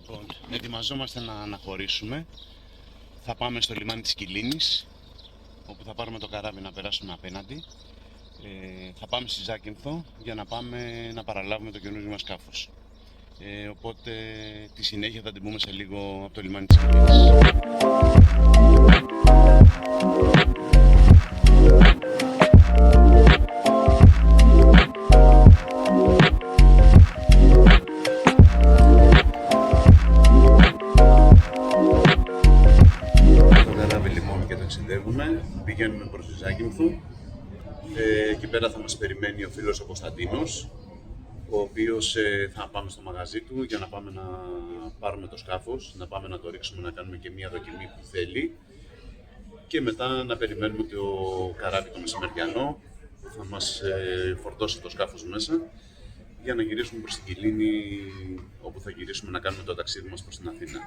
Λοιπόν, ετοιμαζόμαστε να αναχωρήσουμε. Θα πάμε στο λιμάνι της Κιλίνης, όπου θα πάρουμε το καράβι να περάσουμε απέναντι. Θα πάμε στη Ζάκυνθο για να πάμε να παραλάβουμε το καινούργιο μας σκάφος. Οπότε τη συνέχεια θα την πούμε σε λίγο από το λιμάνι της Κιλίνης. Πηγαίνουμε προς τη Ζάκυνθο. Εκεί πέρα θα μας περιμένει ο φίλος ο Κωνσταντίνος, ο οποίος θα πάμε στο μαγαζί του για να πάμε να πάρουμε το σκάφος, να πάμε να το ρίξουμε, να κάνουμε και μία δοκιμή που θέλει και μετά να περιμένουμε το καράβι το μεσημεριανό που θα μας φορτώσει το σκάφος μέσα για να γυρίσουμε προς την Κιλίνη, όπου θα γυρίσουμε να κάνουμε το ταξίδι μας προς την Αθήνα.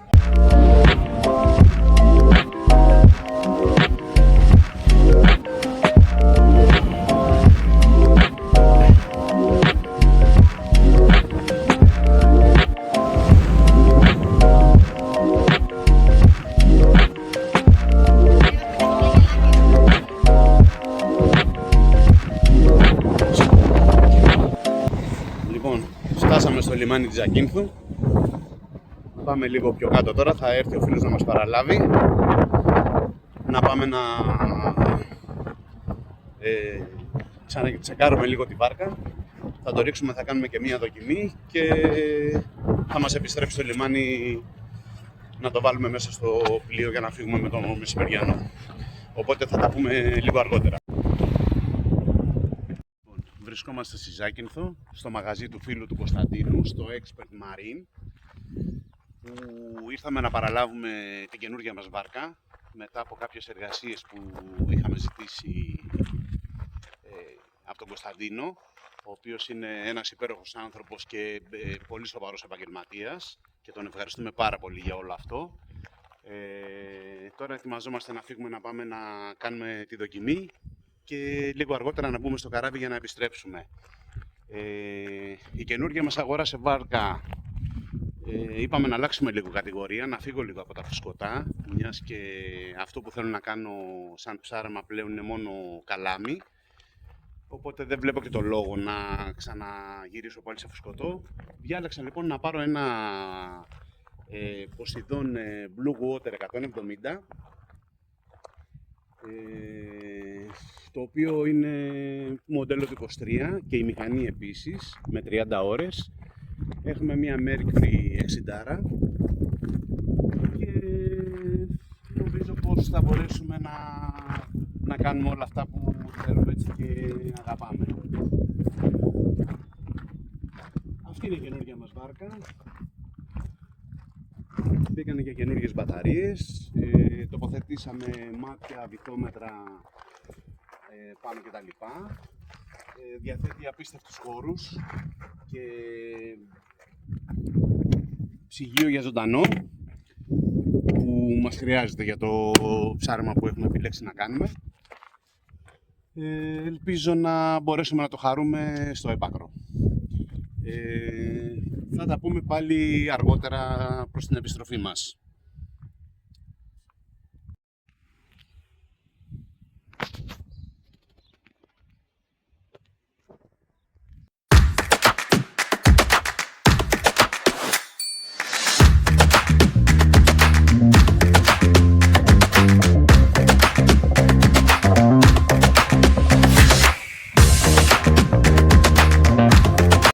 Φτάσαμε στο λιμάνι της Ζάκυνθου. Πάμε λίγο πιο κάτω τώρα, θα έρθει ο φίλος να μας παραλάβει. Να πάμε να τσεκάρουμε λίγο τη βάρκα. Θα το ρίξουμε, θα κάνουμε και μία δοκιμή και θα μας επιστρέψει στο λιμάνι να το βάλουμε μέσα στο πλοίο για να φύγουμε με το μεσημεριανό. Οπότε θα τα πούμε λίγο αργότερα. Βρισκόμαστε στη Ζάκυνθο, στο μαγαζί του φίλου του Κωνσταντίνου, στο Expert Marine, που ήρθαμε να παραλάβουμε την καινούργια μας βάρκα μετά από κάποιες εργασίες που είχαμε ζητήσει από τον Κωνσταντίνο, ο οποίος είναι ένας υπέροχος άνθρωπος και πολύ σοβαρός επαγγελματίας και τον ευχαριστούμε πάρα πολύ για όλο αυτό. Τώρα ετοιμαζόμαστε να φύγουμε, να πάμε να κάνουμε τη δοκιμή και λίγο αργότερα να μπούμε στο καράβι για να επιστρέψουμε. Η καινούργια μας αγόρασε βάρκα. Είπαμε να αλλάξουμε λίγο κατηγορία, να φύγω λίγο από τα φουσκωτά, μιας και αυτό που θέλω να κάνω σαν ψάρεμα πλέον είναι μόνο καλάμι. Οπότε δεν βλέπω και το λόγο να ξαναγυρίσω πάλι σε φουσκωτό. Διάλεξα λοιπόν να πάρω ένα Poseidon Blue Water 170, το οποίο είναι μοντέλο του 23 και η μηχανή επίσης με 30 ώρες. Έχουμε μια Mercury 60 και νομίζω πως θα μπορέσουμε να κάνουμε όλα αυτά που θέλουμε έτσι και αγαπάμε. Αυτή είναι η καινούργια μας βάρκα. Μπήκανε και καινούργιες μπαταρίες, τοποθετήσαμε μάτια, βυθόμετρα πάνω και τα λοιπά. Διαθέτει απίστευτους χώρους και ψυγείο για ζωντανό που μας χρειάζεται για το ψάρεμα που έχουμε επιλέξει να κάνουμε. Ελπίζω να μπορέσουμε να το χαρούμε στο έπακρο. Θα τα πούμε πάλι αργότερα προς την επιστροφή μας.